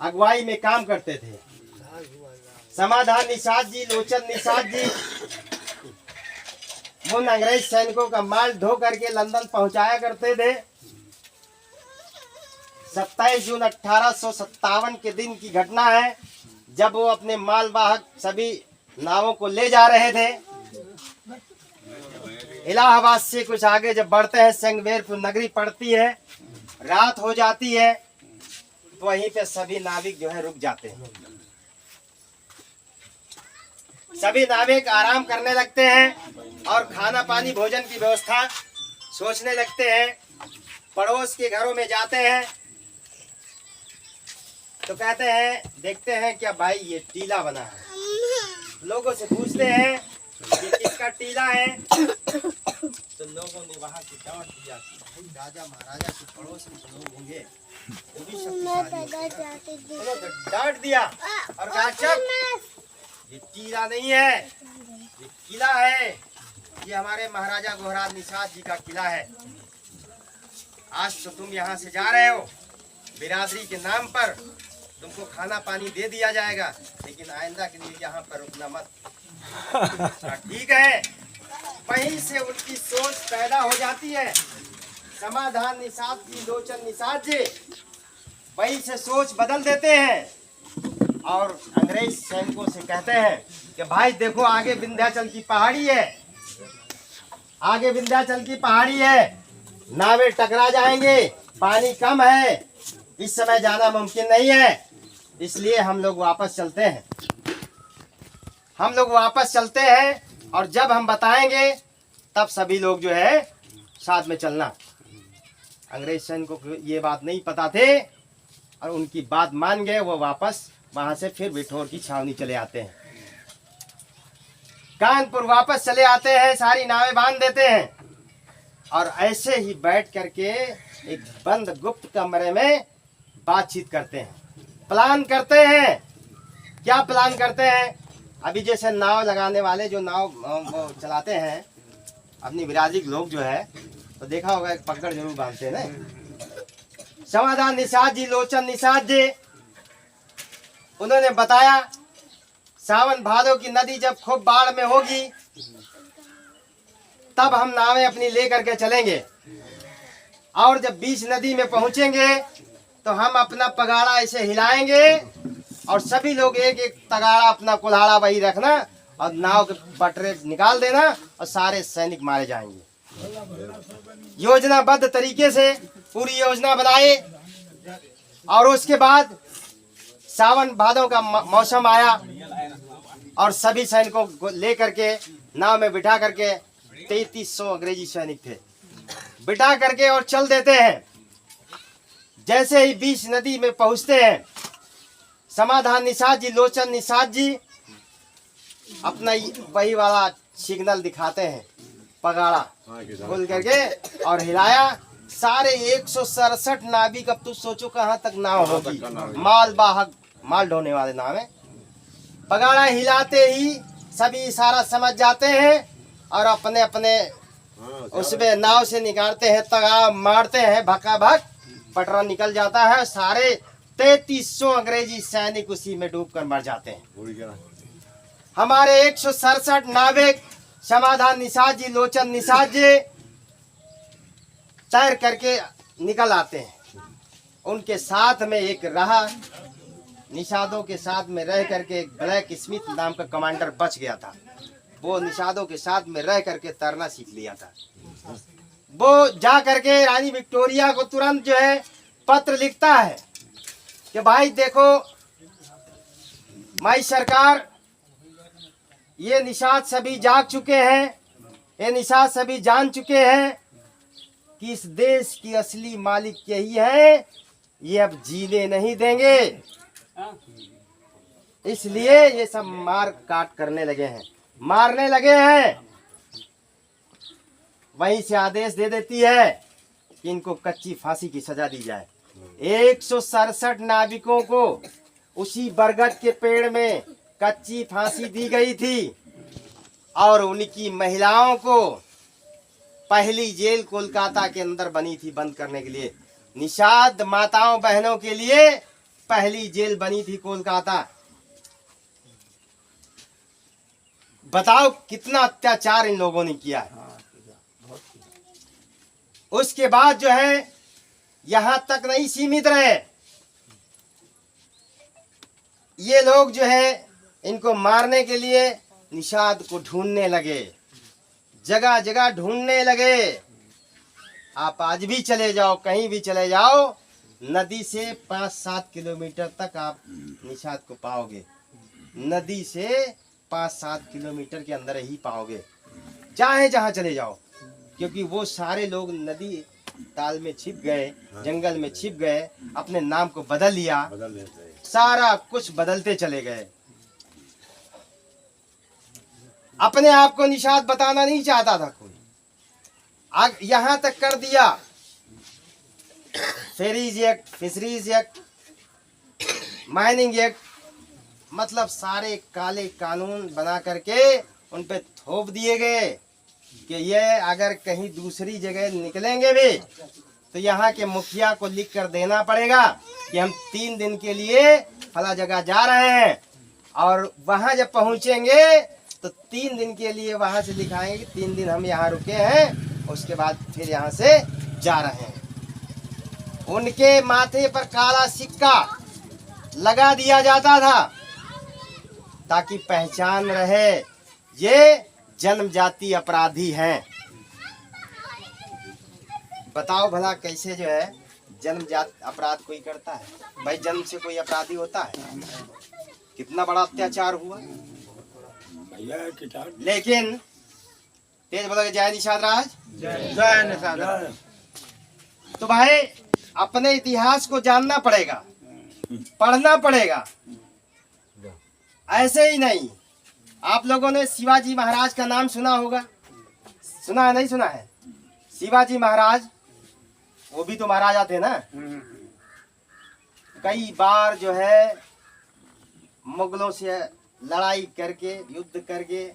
अगुवाई में काम करते थे। समाधान निषाद जी, लोचन निषाद जी उन अंग्रेज सैनिकों का माल ढो करके लंदन पहुंचाया करते थे। 27 जून 1857 के दिन की घटना है, जब वो अपने मालवाहक सभी नावों को ले जा रहे थे। इलाहाबाद से कुछ आगे जब बढ़ते हैं, संगमेरपुर नगरी पड़ती है, रात हो जाती है, तो वहीं पे सभी नाविक जो है रुक जाते हैं। सभी नाविक आराम करने लगते हैं और खाना पानी भोजन की व्यवस्था सोचने लगते हैं। पड़ोस के घरों में जाते हैं तो कहते हैं, देखते हैं क्या भाई ये टीला बना है। लोगों से पूछते हैं कि किसका टीला है, तो लोगों ने वहां से डांट दिया कि राजा महाराजा के पड़ोस में लोग होंगे, वो भी शक्तिशाली हैं। तो डांट दिया और कहा चुप, ये टीला नहीं है, ये किला है, ये हमारे महाराजा गोहराज निषाद जी का किला है। आज तो तुम यहाँ से जा रहे हो, बिरादरी के नाम पर तुमको खाना पानी दे दिया जाएगा, लेकिन आइंदा के लिए यहाँ पर रुकना मत। ठीक है। वहीं से उनकी सोच पैदा हो जाती है। समाधान निषाद जी, लोचन निषाद जी वहीं से सोच बदल देते हैं और अंग्रेज सैनिकों से कहते हैं कि भाई देखो आगे विंध्याचल की पहाड़ी है, आगे विंध्याचल की पहाड़ी है, नावें टकरा जाएंगे, पानी कम है, इस समय जाना मुमकिन नहीं है, इसलिए हम लोग वापस चलते हैं। हम लोग वापस चलते हैं और जब हम बताएंगे तब सभी लोग जो है साथ में चलना। अंग्रेज सैनिकों को ये बात नहीं पता थे और उनकी बात मान गए। वो वापस वहां से फिर बिठौर की छावनी चले आते हैं। कानपुर वापस चले आते हैं, सारी नावें बांध देते हैं और ऐसे ही बैठ करके एक बंद गुप्त कमरे में बातचीत करते हैं, प्लान करते हैं। क्या प्लान करते हैं? अभी जैसे नाव लगाने वाले जो नाव वो चलाते हैं अपनी बिरादरी के लोग जो है, तो देखा होगा एक पकड़ जरूर बांधते हैं ना। समाधान निषाद जी, लोचन निषाद जी उन्होंने बताया सावन भादो की नदी जब खूब बाढ़ में होगी तब हम नावें अपनी लेकर के चलेंगे और जब बीच नदी में पहुंचेंगे तो हम अपना पगाड़ा ऐसे हिलाएंगे और सभी लोग एक एक तगाड़ा अपना कुल्हाड़ा वही रखना और नाव के पटरे निकाल देना और सारे सैनिक मारे जाएंगे। योजनाबद्ध तरीके से पूरी योजना बनाए और उसके बाद सावन भादों का मौसम आया और सभी सैनिकों को लेकर के नाव में बिठा करके 3300 अंग्रेजी सैनिक थे, बिठा करके और चल देते हैं। जैसे ही बीच नदी में पहुंचते हैं, समाधान निषाद जी, लोचन निषाद जी अपना वही वाला सिग्नल दिखाते हैं, पगाड़ा खोल करके और हिलाया। सारे 167 नाविक, अब तू सोचो कहाँ तक नाव होगी, माल वाहक माल ढोने वाले नाव है। पगाड़ा हिलाते ही सभी इशारा समझ जाते हैं और अपने अपने उसमें नाव से निकालते हैं, तगाड़ा मारते हैं, भका भक पटरा निकल जाता है। सारे 3300 अंग्रेजी सैनिक उसी में डूबकर मर जाते हैं। हमारे 167 नाविक समाधान निषाद जी, लोचन निषाद जी तैर करके निकल आते हैं। उनके साथ में एक रहा, निषादों के साथ में रह करके एक ब्लैक स्मिथ नाम का कमांडर बच गया था। वो निषादों के साथ में रह करके तैरना सीख लिया था। वो जा करके रानी विक्टोरिया को तुरंत जो है पत्र लिखता है कि भाई देखो माई सरकार, ये निषाद सभी जाग चुके हैं, ये निषाद सभी जान चुके हैं कि इस देश की असली मालिक यही है, ये अब जीने नहीं देंगे, इसलिए ये सब मार काट करने लगे हैं, मारने लगे हैं। वहीं से आदेश दे देती है कि इनको कच्ची फांसी की सजा दी जाए। 167 नाविकों को उसी बरगद के पेड़ में कच्ची फांसी दी गई थी और उनकी महिलाओं को पहली जेल कोलकाता के अंदर बनी थी बंद करने के लिए। निषाद माताओं बहनों के लिए पहली जेल बनी थी कोलकाता। बताओ कितना अत्याचार इन लोगों ने किया है। उसके बाद जो है यहां तक नहीं सीमित रहे, ये लोग जो है इनको मारने के लिए निषाद को ढूंढने लगे, जगह जगह ढूंढने लगे। आप आज भी चले जाओ, कहीं भी चले जाओ, नदी से 5-7 किलोमीटर तक आप निषाद को पाओगे। नदी से 5-7 किलोमीटर के अंदर ही पाओगे, चाहे जहां चले जाओ, क्योंकि वो सारे लोग नदी ताल में छिप गए, जंगल में छिप गए, अपने नाम को बदल लिया, सारा कुछ बदलते चले गए। अपने आप को निषाद बताना नहीं चाहता था कोई। आग यहां तक कर दिया, ferries act, fisheries act, mining act, मतलब सारे काले कानून बना करके उन पे थोप दिए गए कि ये अगर कहीं दूसरी जगह निकलेंगे भी तो यहाँ के मुखिया को लिख कर देना पड़ेगा कि हम 3 दिन के लिए फला जगह जा रहे हैं, और वहां जब पहुंचेंगे तो 3 दिन के लिए वहां से लिखाएंगे कि 3 दिन हम यहाँ रुके हैं, उसके बाद फिर यहाँ से जा रहे हैं। उनके माथे पर काला सिक्का लगा दिया जाता था ताकि पहचान रहे ये जन्मजाति अपराधी हैं। बताओ भला कैसे जो है जन्मजात अपराध कोई करता है? भाई जन्म से कोई अपराधी होता है? कितना बड़ा अत्याचार हुआ। लेकिन तेज बोलोगे जय निषाद राज, जय निषाद राज। तो भाई अपने इतिहास को जानना पड़ेगा, पढ़ना पड़ेगा, ऐसे ही नहीं। आप लोगों ने शिवाजी महाराज का नाम सुना होगा, सुना है नहीं सुना है? शिवाजी महाराज वो भी तो महाराजा थे ना। कई बार जो है मुगलों से लड़ाई करके, युद्ध करके,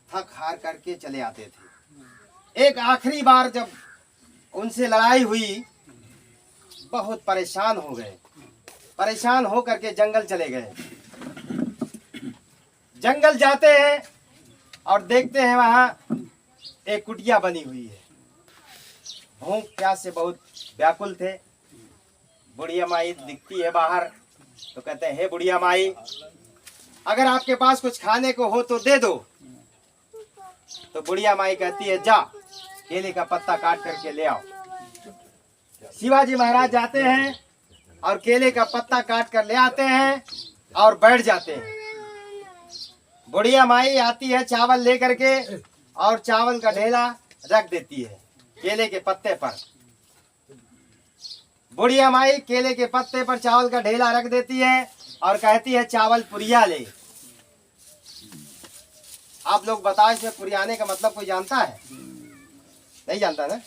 थक हार करके चले आते थे। एक आखिरी बार जब उनसे लड़ाई हुई, बहुत परेशान हो गए, परेशान हो करके जंगल चले गए। जंगल जाते हैं और देखते हैं वहां एक कुटिया बनी हुई है। भूख प्यास से बहुत व्याकुल थे। बुढ़िया माई दिखती है बाहर, तो कहते हैं हे बुढ़िया माई, अगर आपके पास कुछ खाने को हो तो दे दो। तो बुढ़िया माई कहती है जा केले का पत्ता काट करके ले आओ। शिवाजी महाराज जाते हैं और केले का पत्ता काट कर ले आते हैं और बैठ जाते हैं। बुढ़िया माई आती है चावल लेकर के और चावल का ढेला रख देती है केले के पत्ते पर। बुढ़िया माई केले के पत्ते पर चावल का ढेला रख देती है और कहती है चावल पुरिया ले। आप लोग बताओ इसमें पुरियाने का मतलब कोई जानता है? नहीं जानता ना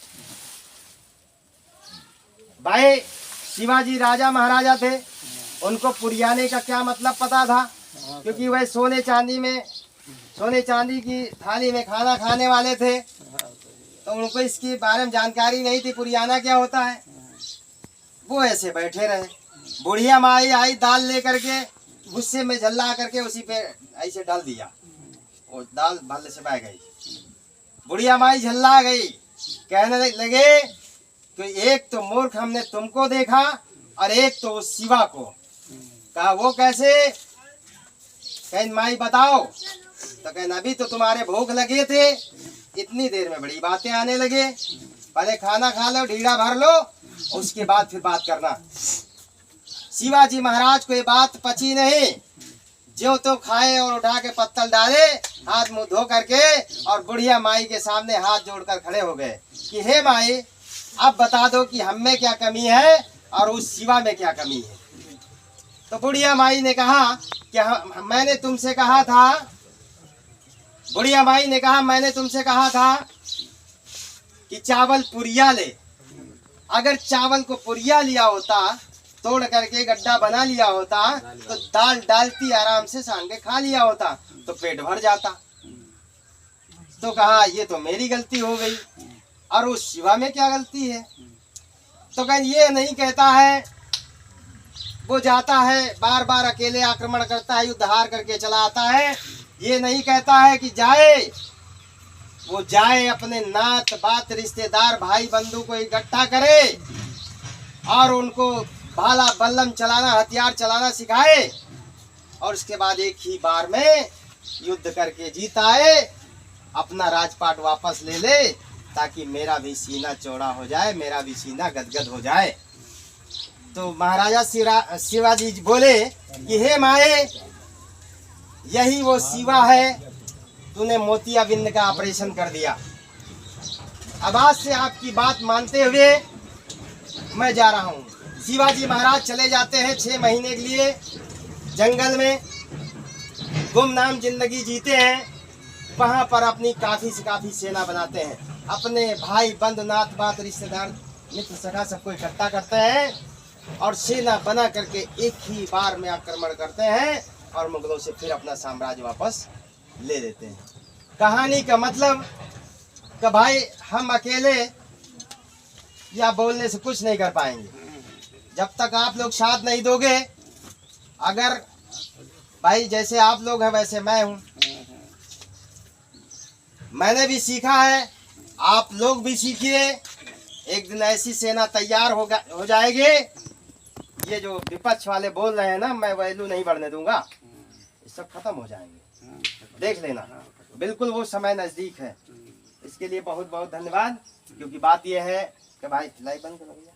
भाई। शिवाजी राजा महाराजा थे, उनको पुरियाने का क्या मतलब पता था, क्योंकि वह सोने चांदी की थाली में खाना खाने वाले थे, तो उनको इसके बारे में जानकारी नहीं थी पुरियाना क्या होता है। वो ऐसे बैठे रहे। बुढ़िया माई आई दाल लेकर के, गुस्से में झल्ला करके उसी पे ऐसे डाल दिया, वो दाल भल्ले से बह गई। बुढ़िया माई झल्ला गई, कहने लगे कि एक तो मूर्ख हमने तुमको देखा और एक तो उस शिवा को। कहा वो कैसे? कहीं माई बताओ। तो कहना अभी तो तुम्हारे भूख लगे थे, इतनी देर में बड़ी बातें आने लगे। पहले खाना खा लो, ढीड़ा भर लो, उसके बाद फिर बात करना। शिवाजी महाराज को ये बात पची नहीं, जो तो खाए और उठा के पत्तल डाले, हाथ मुंह धो करके, और बुढ़िया माई के सामने हाथ जोड़कर खड़े हो गए कि हे माई, अब बता दो कि हम में क्या कमी है और उस शिवा में क्या कमी है। तो बुढ़िया माई ने कहा कि मैंने तुमसे कहा था, बुढ़िया माई ने कहा मैंने तुमसे कहा था कि चावल पुरिया ले। अगर चावल को पुरिया लिया होता, तोड़ करके गड्ढा बना लिया होता, तो दाल डालती आराम से सान के खा लिया होता, तो पेट भर जाता। तो कहा ये तो मेरी गलती हो गई, और उस शिवा में क्या गलती है? तो कहीं ये नहीं कहता है, वो जाता है बार बार अकेले आक्रमण करता है, युद्ध हार करके चला आता है। ये नहीं कहता है कि जाए, वो जाए अपने नात बात रिश्तेदार भाई बंधु को इकट्ठा करे और उनको भाला बल्लम चलाना हथियार चलाना सिखाए और उसके बाद एक ही बार में युद्ध करके जीत आए, अपना राजपाट वापस ले ले, ताकि मेरा भी सीना चौड़ा हो जाए, मेरा भी सीना गदगद हो जाए। तो महाराजा शिवाजी बोले कि हे माए, यही वो शिवा है, तूने मोतियाबिंद का ऑपरेशन कर दिया। अब आज से आपकी बात मानते हुए मैं जा रहा हूँ। शिवाजी महाराज चले जाते हैं 6 महीने के लिए जंगल में, गुमनाम जिंदगी जीते हैं। वहाँ पर अपनी काफी से काफी सेना बनाते हैं, अपने भाई बंद नात बात रिश्तेदार मित्र सखा सबको इकट्ठा करते हैं और सेना बना करके एक ही बार में आक्रमण करते हैं और मुगलों से फिर अपना साम्राज्य वापस ले लेते हैं। कहानी का मतलब कि भाई हम अकेले या बोलने से कुछ नहीं कर पाएंगे जब तक आप लोग साथ नहीं दोगे। अगर भाई जैसे आप लोग हैं वैसे मैं हूं, मैंने भी सीखा है, आप लोग भी सीखिए। एक दिन ऐसी सेना तैयार हो जाएगी, ये जो विपक्ष वाले बोल रहे हैं ना, मैं वैल्यू नहीं बढ़ने दूंगा, ये सब खत्म हो जाएंगे, देख लेना। बिल्कुल वो समय नजदीक है। इसके लिए बहुत बहुत धन्यवाद। क्योंकि बात यह है कि भाई लाइव बंद करो।